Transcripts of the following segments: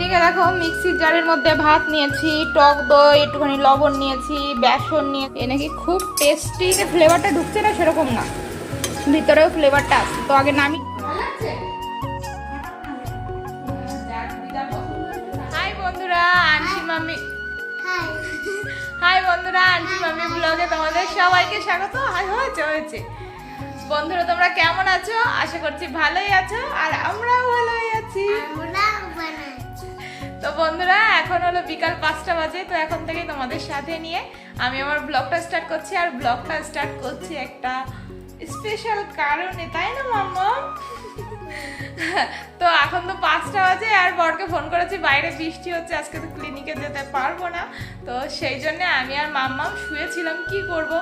এইদিকে দেখো মিক্সির জারের মধ্যে ভাত নিয়েছি, টক দই, একটুখানি লবণ নিয়েছি, বেসন নিয়ে এ নাকি খুব টেস্টি। ফ্লেভারটা ঢুকছে না সেরকম না, ভিতরেও ফ্লেভারটা আছে। তো আগে নামি। হাই বন্ধুরা, আন্টি মামি। হাই বন্ধুরা, আন্টি মামি ব্লগে তোমাদের সবাইকে স্বাগত। হয়েছে বন্ধুরা, তোমরা কেমন আছো? আশা করছি ভালোই আছো, আর আমরাও ভালোই আছি। তো বন্ধুরা, এখন হলো বিকাল 5টা বাজে। তো এখন থেকে তোমাদের সাথে নিয়ে আমি আমার ব্লগটা স্টার্ট করছি। আর ব্লগটা স্টার্ট করছি একটা স্পেশাল কারণে, তাই না মাম্মা? তো এখন তো 5টা বাজে, আর বরকে ফোন করেছি, বাইরে বৃষ্টি হচ্ছে, আজকে তো ক্লিনিকে যেতে পারবো না। তো সেই জন্য আমি আর মাম্মাম শুয়েছিলাম। কি করব,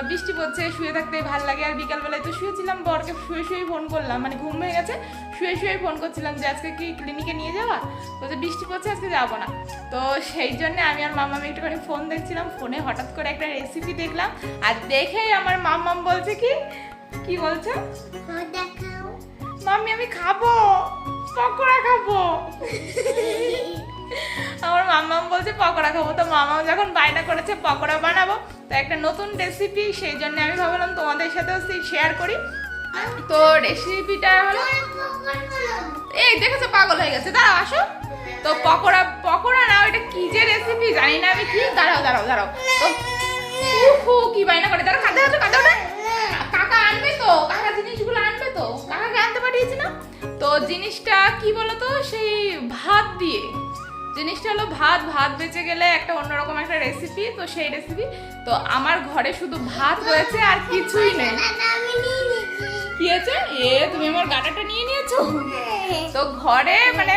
বৃষ্টি পড়ছে, শুয়ে থাকতেই ভালো লাগে। আর বিকালবেলায় তো শুয়েছিলাম, বরকে শুয়ে ফোন করলাম, মানে ঘুম হয়ে গেছে, শুয়ে ফোন করছিলাম যে আজকে কি ক্লিনিকে নিয়ে যাওয়া। বলছে বৃষ্টি পড়ছে, আজকে যাবো না। তো সেই জন্য আমি আর মাম্মাম একটুখানি ফোন দেখছিলাম। ফোনে হঠাৎ করে একটা রেসিপি দেখলাম, আর দেখেই আমার মাম্মাম বলছে কি বলছো? মাম্মি আমি খাবো, পকোড়া খাবো। আমার মাম্মাম বলছে পকোড়া খাবো। তো মামাও যখন বায়না করেছে পকোড়া বানাবো, তো একটা নতুন রেসিপি, সেই জন্য আমি ভাবলাম তোমাদের সাথেও শেয়ার করি। তো রেসিপিটা হলো, এই দেখেছো পাগল হয়ে গেছে, দাঁড়াও আসো। তো পকোড়া না, ওইটা কি যে রেসিপি জানি না আমি। কি দাঁড়াও। তো কি বায়না করে, দাঁড়া কাঁদে ওঠে। কাকা আনবে তো, কাকা জিনিসগুলো আনবে তো, কাকাকে আনতে পাঠিয়েছি না। তো জিনিসটা কি বলতো, সেই ভাত দিয়ে, জিনিসটা হলো ভাত বেঁচে গেলে একটা অন্যরকম একটা রেসিপি। তো সেই রেসিপি, তো আমার ঘরে শুধু ভাত রয়েছে আর কিছুই নেই। কি আছে? তুমি আমার গাটাটা নিয়ে নিয়েছো। তো ঘরে মানে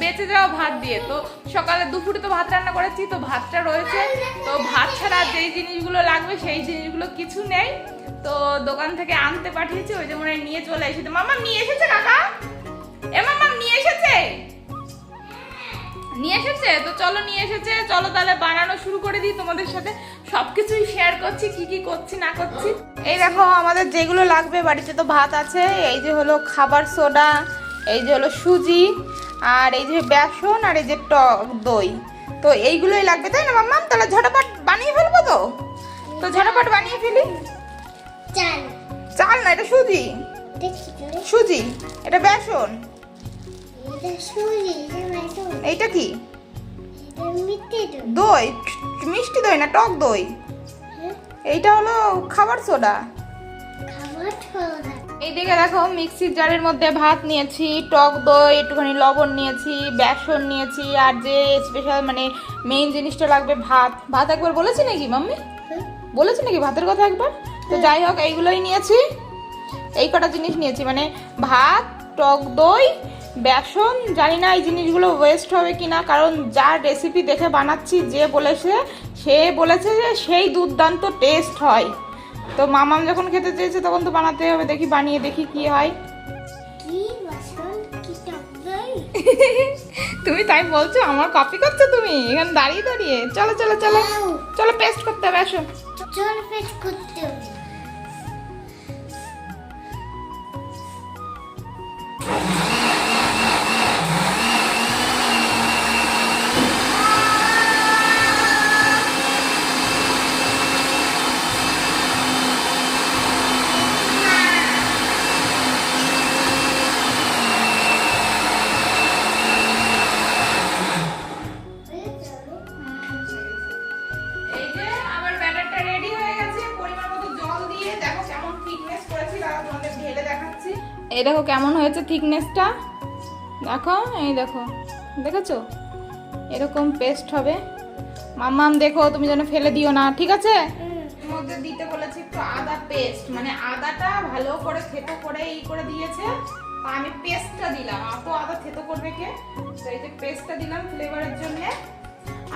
বেঁচে যাওয়া ভাত দিয়ে, তো সকালে দুপুরে তো ভাত রান্না করেছি, তো ভাতটা রয়েছে। তো ভাত ছাড়া যেই জিনিসগুলো লাগবে সেই জিনিসগুলো কিছু নেই। তো দোকান থেকে আনতে পাঠিয়েছি, ওই যে মনে হয় নিয়ে চলে এসেছে। মামা নিয়ে এসেছে কাকা, মামা নিয়ে এসেছে। তো চলো, নিয়ে এসেছে, চলো তাহলে বানানো শুরু করে দিই। তোমাদের সাথে সবকিছুই শেয়ার করছি, কি করছি না করছি। এই দেখো আমাদের যেগুলো লাগবে বাড়িতে, তো ভাত আছে, এই যে হলো খাবার সোডা, এই যে হলো সুজি, আর এই যে বেসন, আর এই যে টক দই। তো এইগুলোই লাগবে, তাই না মাম্মা? তাহলে ঝটাপট বানিয়ে ফেলবো। তো ঝটাপট বানিয়ে ফেলি। চাল না, এটা সুজি, এটা বেসন, এইটা কি? দই, মিষ্টি দই না, টক দই। এইটা হলো খাবার সোডা। এইদিকে দেখো মিক্সির জারের মধ্যে ভাত নিয়েছি, টক দই, একটুখানি লবণ নিয়েছি, বেসন নিয়েছি, আর যে স্পেশাল মানে মেইন জিনিসটা লাগবে ভাত একবার বলেছি নাকি মাম্মি? বলেছি নাকি ভাতের কথা একবার? তো যাই হোক, এইগুলোই নিয়েছি, এই কটা জিনিস নিয়েছি, মানে ভাত, টক দই, বেসন। জানি না এই জিনিসগুলো ওয়েস্ট হবে কিনা, কারণ যার রেসিপি দেখে বানাচ্ছি, সে বলেছে যে সেই দুর্দান্ত টেস্ট হয়। তো মামাম যখন খেতে চেয়েছে তখন তো বানাতে হবে, দেখি বানিয়ে দেখি কি হয়। তুমি তাই বলছো? আমার কপি করছো তুমি এখানে দাঁড়িয়ে? চলো পেস্ট করতে হবে, আসো। এই দেখো কেমন হয়েছে থিকনেসটা, দেখো, এই দেখেছো? এরকম পেস্ট হবে। মাম্মাম দেখো, তুমি যেন ফেলে দিও না, ঠিক আছে? মধ্যে দিতে বলেছি একটু আদা পেস্ট, মানে আদাটা ভালো করে থেতো করে করে দিয়েছে। আমি পেস্টটা দিলাম, আদা থেতো করবে কে? তো এই যে পেস্টটা দিলাম ফ্লেভারের জন্য।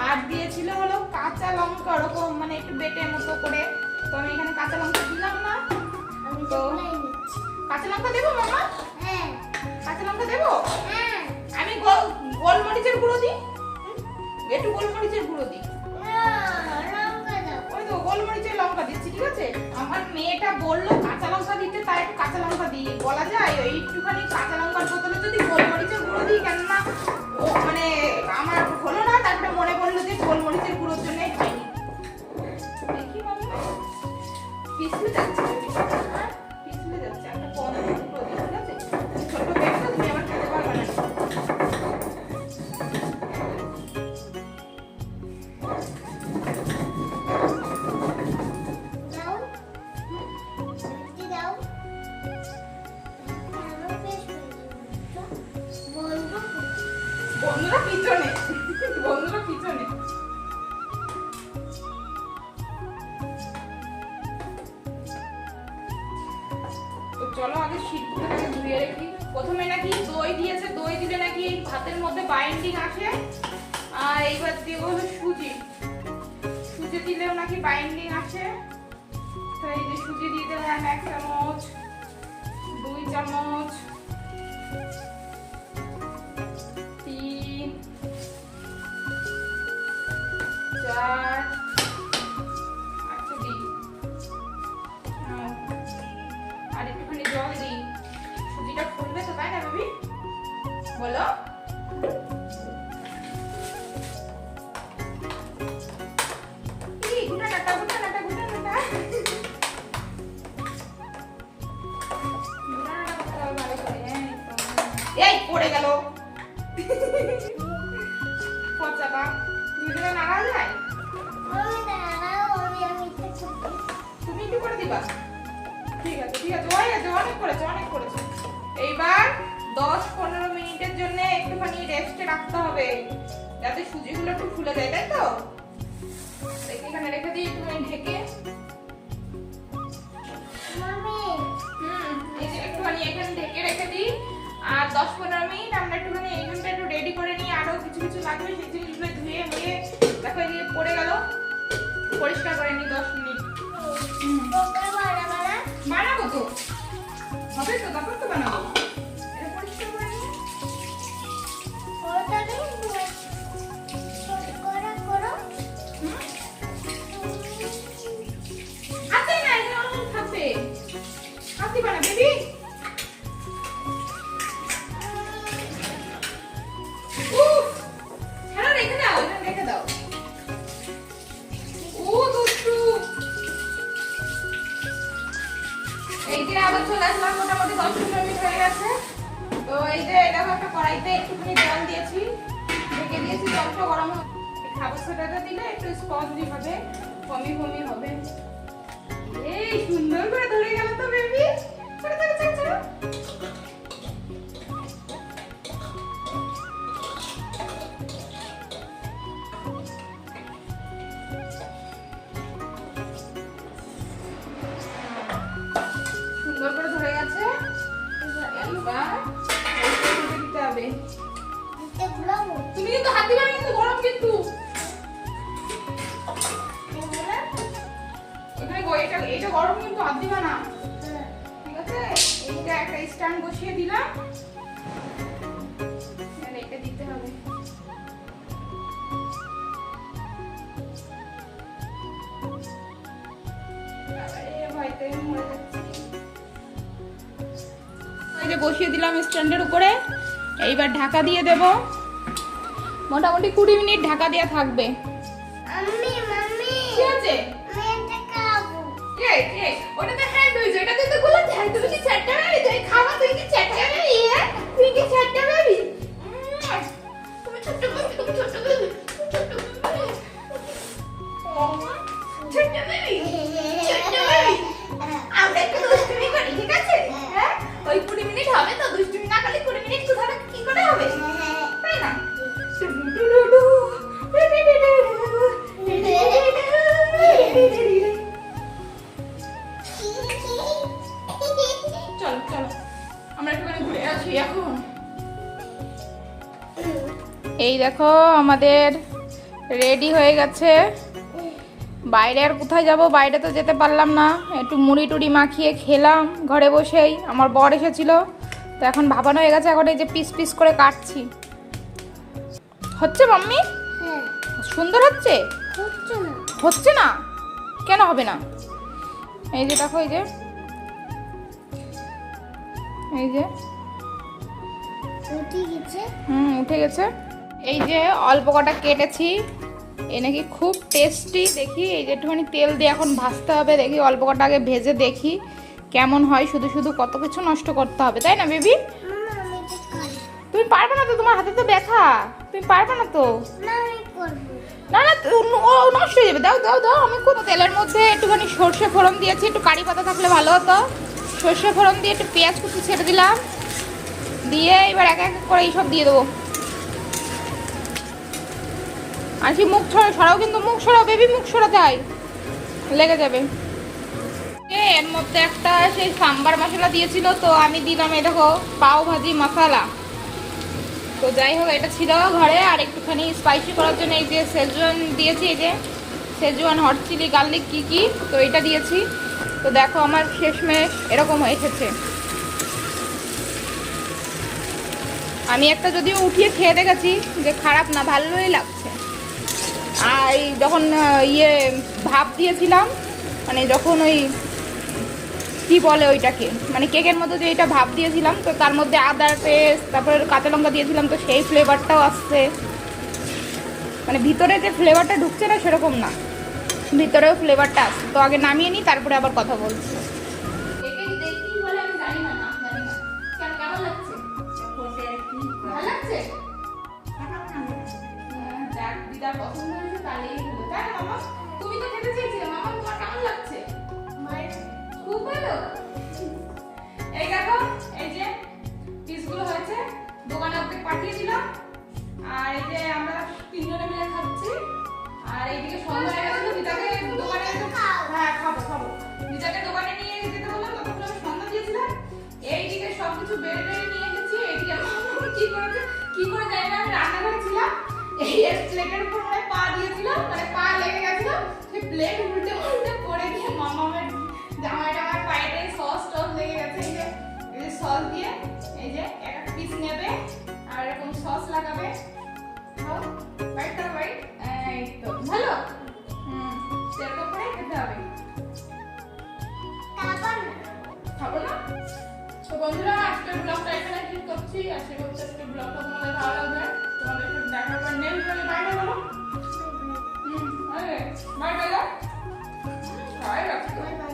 আর দিয়েছিল হলো কাঁচা লঙ্কা, ওরকম মানে একটু বেটে মতো করে। তো আমি এখানে কাঁচা লঙ্কা দিলাম না। তো কাঁচা লঙ্কা দেবো মামা? হ্যাঁ কাঁচা লঙ্কা দেবো। আমি গোলমরিচের গুঁড়ো দিই, একটু গোলমরিচের গুঁড়ো দিই। ওই তো গোলমরিচের লঙ্কা দিচ্ছি, ঠিক আছে? আমার মেয়েটা বললো কাঁচা লঙ্কা দিতে, তাই একটু কাঁচা লঙ্কা দিই। বলা যায় ওই একটুখানি কাঁচা লঙ্কার বদলে যদি গোলমরিচের গুঁড়ো দিই, কেননা মানে বন্ধুরা পিছনে, বন্ধুরা পিছনে। তো চলো আগে শীতগুলোকে ধুয়ে রাখি। প্রথমে নাকি দই দিয়েছে, দই দিলে নাকি এই ভাতের মধ্যে বাইন্ডিং আসে। আর এইবার দিয়ে হলো সুজি, সুজি দিলেও নাকি বাইন্ডিং আসে। তো এই যে সুজি দিয়ে দিলাম 1 চামচ, 2 চামচ, 3, 4, আচ্ছা দিই। আর একটুখানি জল দিই, সুজিটা ফুলবে তো, তাই না বেবি? বলো। এই পড়ে গেল পচাটা, দুজনে নাড়া যায়। তুমি একটু করে দিবা? ঠিক আছে ঠিক আছে, হয়ে গেছে, অনেক করেছে অনেক করেছে। এইবার 10-15 মিনিটের জন্য একটুখানি রেস্টে রাখতে হবে, যাতে সুজিগুলো একটু ফুলে যায়, তাই তো? এখানে রেখে দিই একটুখানি ঢেকে। এই যে একটুখানি এখানে ঢেকে রেখে দিই। আর 10-15 মিনিট আমরা একটুখানি এইখানটা একটু রেডি করে নিই। আরো কিছু কিছু লাগবে, সেই জিনিসগুলো ধুয়ে মুয়ে দেখো এই যে পড়ে গেল, পরিষ্কার করে নিই 10 মিনিট। বানাবো তো, হবে তো, তারপর তো বানাবো। এটা পরিষ্কার করে নিই। হাতে না, এটা অনেক হাতে হাতে বানা বেবি। এই যে আবার চলে আসলাম, মোটামুটি 10-15 মিনিট হয়ে গেছে। তো এই যে দেখো একটা কড়াইতে একটুখানি জল দিয়েছি, ঢেকে দিয়েছি, জলটা গরম হবে। খাবার সোডাটা দিলে একটু স্পঞ্জি হবে, ফমি ফমি হবে। এই সুন্দর করে ধরে গেল তো বেবি। চলো চলো চলো চলো। সুন্দর করে ধরে গেছে। এবার দিতে হবে। তুমি কিন্তু হাত দিবা না, কিন্তু গরম কিন্তু। এটা গরম কিন্তু, হাত দিবা না, ঠিক আছে? এইটা একটা স্ট্যান্ড বসিয়ে দিলাম, এটা দিতে হবে। বসিয়ে দিলাম স্ট্যান্ডের উপরে। এইবার ঢাকা দিয়ে দেব, মোটামুটি 20 মিনিট ঢাকা দিয়ে থাকবে। কি আছে? ওটাতে হ্যান্ড হয়েছে, এটাতে তো গোলাতে হ্যান্ড। তুমি কি চারটা বেবি? তুই খাওয়া, তুই কি চারটা বেবি? তুই কি চারটা বেবি? তুমি ছোট্ট বেবি, তুমি ছোট্ট বেবি, ছোট্ট বেবি, ছোট্ট বেবি, ছোট্ট বেবি। আমরা একটু দুষ্টুমি করি, ঠিক আছে? হ্যাঁ, ওই 20 মিনিট হবে তো, দুষ্টুমি না করলে 20 মিনিট কোথাও কি করে হবে, তাই না? চলো চলো আমরা একটুখানি ঘুরে আসি এখন। এই দেখো আমাদের রেডি হয়ে গেছে। বাইরে আর কোথায় যাব, বাইরে তো যেতে পারলাম না। একটু মুড়ি টুড়ি মাখিয়ে খেলাম ঘরে বসেই। আমার বর এসেছিল, তো এখন ভাবানো হয়ে গেছে। এখন এই যে পিস পিস করে কাটছি। হচ্ছে মাম্মি? সুন্দর হচ্ছে? হচ্ছে না কেন হবে না? এই যে দেখো, এই যে এই যে উঠে গেছে। এই যে অল্প কটা কেটেছি, এ নাকি খুব টেস্টি। দেখি এই যে একটুখানি তেল দিয়ে এখন ভাজতে হবে। দেখি অল্প কটা আগে ভেজে দেখি কেমন হয়। শুধু শুধু কত কিছু নষ্ট করতে হবে, তাই না বেবি? তুমি পারবে না তো, তোমার হাতে তো ব্যথা, তুমি পারবে না তো। না না, ও নষ্ট হয়ে যাবে। দাও দাও দাও, আমি কোন তেলের মধ্যে একটুখানি সর্ষে ফোড়ন দিয়েছি। একটু কারি পাতা থাকলে ভালো হতো। সর্ষে ফোড়ন দিয়ে একটু পেঁয়াজ কুচি ছেড়ে দিলাম, দিয়ে এবার এক এক করে এইসব দিয়ে দেবো। আছি মুখ সরাও, কিন্তু মুখ সরাও বেবি, মুখ সরাতে হয়, লেগে যাবে। এর মধ্যে একটা সেই সাম্বার মশলা দিয়েছিল, তো আমি দিলাম এই দেখো পাও ভাজি মশলা। তো যাই হোক, এটা ছিল ঘরে। আর একটুখানি স্পাইসি করার জন্য এই যে সেজওয়ান দিয়েছি, এই যে সেজওয়ান হট চিলি গার্লিক কি তো এটা দিয়েছি। তো দেখো আমার শেষমেশ এরকম এসেছে। আমি একটা যদিও উঠিয়ে খেয়ে দেখেছি যে খারাপ না, ভালোই লাগছে। আর এই যখন ভাপ দিয়েছিলাম, মানে যখন ওই কি বলে ওইটাকে, মানে কেকের মধ্যে যে এটা ভাপ দিয়েছিলাম, তো তার মধ্যে আদার পেস্ট তারপরে কাঁচা লঙ্কা দিয়েছিলাম, তো সেই ফ্লেভারটাও আসছে। মানে ভিতরে যে ফ্লেভারটা ঢুকছে না সেরকম না, ভিতরেও ফ্লেভারটা আসছে। তো আগে নামিয়ে নিই, তারপরে আবার কথা বলছি। তুমি তো খেতে চেয়েছিলে মামা, তোমার কেমন লাগছে? খুব ভালো। এই দেখো, এই যে পিসগুলো হয়েছে, দোকানে অর্ধেক পাঠিয়ে দিলাম। আর এই যে আমরা তিনজনে মিলে খাচ্ছি। আর এইদিকে সন্ধ্যা হয়ে গেছে, দিদাকে দোকানে, হ্যাঁ খাবো, দিদাকে দোকানে নিয়ে যেতে বললাম, তখন আমি সন্ধ্যা দিয়েছিলাম। এইদিকে সবকিছু বেড়ে নিয়ে এসেছি। এইদিকে কি করে জানি না, আমি রান্নাঘরে ছিলাম, এই প্লেটের উপর মানে পা দিয়েছিলাম, মানে পা লেগে গেছিল, সেই প্লেট উল্টে পড়ে গিয়ে মামামের জামাইটা আমার পায়েতে সস টস লেগে গেছে। এই যে সস দিয়ে এই যে একটা পিস নেবে আর এরকম সস লাগাবে। খাও, বাইট করো, বাইট। এই তো ভালো। সেরকম করে খেতে হবে। খাবো না? তো বন্ধুরা, আজকের ব্লগটা এখানে শেষ করছি। আশা করছি আজকের ব্লগটা তোমাদের ভালো লাগবে। তোমাদের সাথে দেখার পর নেক্সট ব্লগে বাইরে বলো। Bye bye. Bye bye.